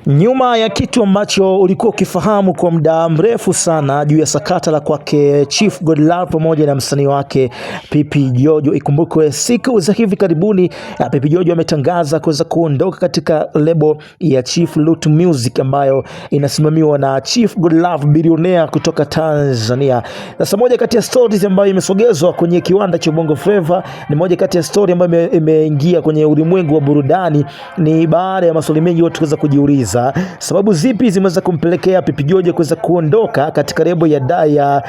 Nyuma ya kitu ambacho ulikuwa ukifahamu kwa muda mrefu sana juu ya sakata la kwake Chief Godlove pamoja na msanii wake Pipi Jojo. Ikumbukwe siku za hivi karibuni Pipi Jojo ametangaza kuweza kuondoka katika lebo ya Chief Loot Music ambayo inasimamiwa na Chief Godlove, bilionea kutoka Tanzania. Sasa moja kati ya stories ambayo imesogezwa kwenye kiwanda cha Bongo Flava, ni moja kati ya story ambayo imeingia kwenye ulimwengu wa burudani, ni baada ya maswali mengi watu kuweza kujiuliza sababu zipi zimeweza kumpelekea Pipi Jojo kuweza kuondoka katika lebo ya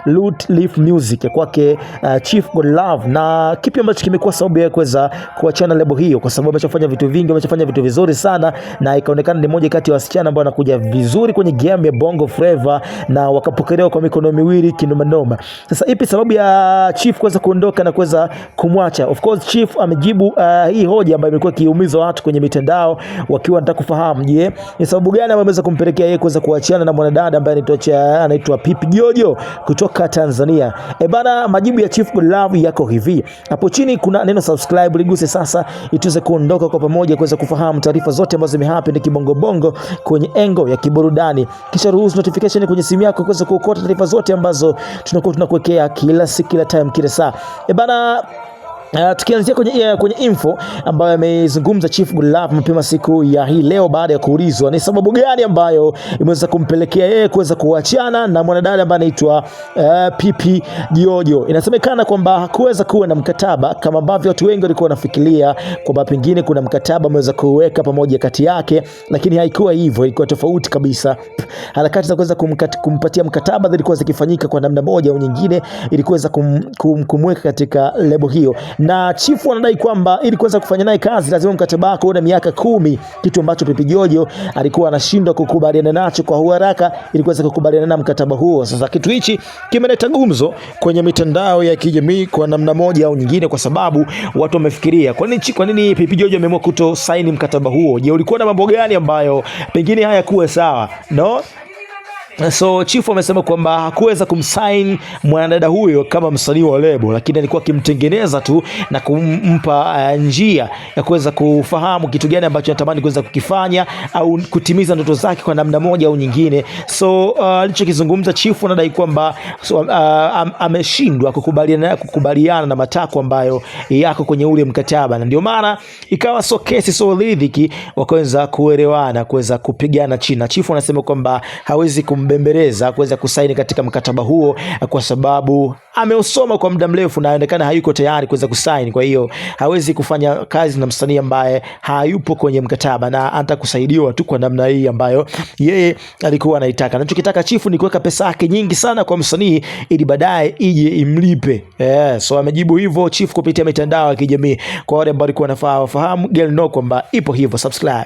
Loot Music ya kwake Chief Godlove, na kipi ambacho kimekuwa sababu ya kuweza kuachana lebo hiyo, kwa sababu ameshafanya vitu vingi, ameshafanya vitu vizuri sana na ikaonekana ni moja kati ya wasichana ambao wanakuja vizuri kwenye game ya Bongo Flava na wakapokelewa kwa mikono miwili kinoma noma. Sasa ipi sababu ya Chief kuweza kuondoka na kuweza kumwacha? Of course Chief amejibu hii hoja ambayo imekuwa kiumiza watu kwenye mitandao, wakiwa wanataka kufahamu, je, ni sababu gani ambayo imeweza kumpelekea yeye kuweza kuachana na mwanadada ambaye anaitwa Pipi Jojo kutoka Tanzania. Bana, majibu ya Chief Godlove yako hivi. Hapo chini kuna neno subscribe, liguse sasa ituweze kuondoka kwa pamoja kuweza kufahamu taarifa zote ambazo zimehappen kibongo bongo kwenye engo ya kiburudani. Kisha ruhusu notification kwenye simu yako kuweza kuokota taarifa zote ambazo tunakuwa tunakuwekea kila siku, kila time, kila saa. Bana, tukianzia kwenye info ambayo amezungumza Chief Godlove mapema siku ya hii leo, baada ya kuulizwa ni sababu gani ambayo imeweza kumpelekea yeye kuweza kuachana na mwanadada ambaye anaitwa Pipi Jojo. Inasemekana kwamba hakuweza kuwa na mkataba kama ambavyo watu wengi walikuwa wanafikiria kwamba pengine kuna mkataba ameweza kuweka pamoja kati yake, lakini haikuwa hivyo, ilikuwa tofauti kabisa. Harakati za kuweza kumpatia mkataba zilikuwa zikifanyika kwa namna moja au nyingine ili kuweza kumweka katika lebo hiyo, na Chief anadai kwamba ili kuweza kufanya naye kazi lazima mkataba wako una miaka 10, kitu ambacho Pipi Jojo alikuwa anashindwa kukubaliana nacho kwa haraka ili kuweza kukubaliana na mkataba huo. Sasa kitu hichi kimeleta gumzo kwenye mitandao ya kijamii kwa namna moja au nyingine, kwa sababu watu wamefikiria kwa nini Pipi Jojo ameamua kuto saini mkataba huo. Je, ulikuwa na mambo gani ambayo pengine hayakuwa sawa? No? So Chief amesema kwamba hakuweza kumsign mwanadada huyo kama msanii wa lebo, lakini alikuwa akimtengeneza tu na kumpa njia ya kuweza kufahamu kitu gani ambacho anatamani kuweza kukifanya au kutimiza ndoto zake kwa namna moja au nyingine. So alichokizungumza Chief anadai kwamba ameshindwa kukubaliana na matakwa ambayo yako kwenye ule mkataba, na ndio maana ikawa so kesi so ridhiki wakaweza kuelewana, kuweza kupigana chini. Chief anasema kwamba hawezi kumbembeleza kuweza kusaini katika mkataba huo kwa sababu ameusoma kwa muda mrefu na inaonekana hayuko tayari kuweza kusaini. Kwa hiyo hawezi kufanya kazi na msanii ambaye hayupo kwenye mkataba na anataka kusaidiwa tu kwa namna hii ambayo yeye alikuwa anaitaka. Anachokitaka Chief ni kuweka pesa yake nyingi sana kwa msanii ili baadaye ije imlipe. So amejibu hivyo Chief kupitia mitandao ya kijamii. Kwa wale ambao walikuwa wanafahamu, girl know kwamba ipo hivyo. Subscribe.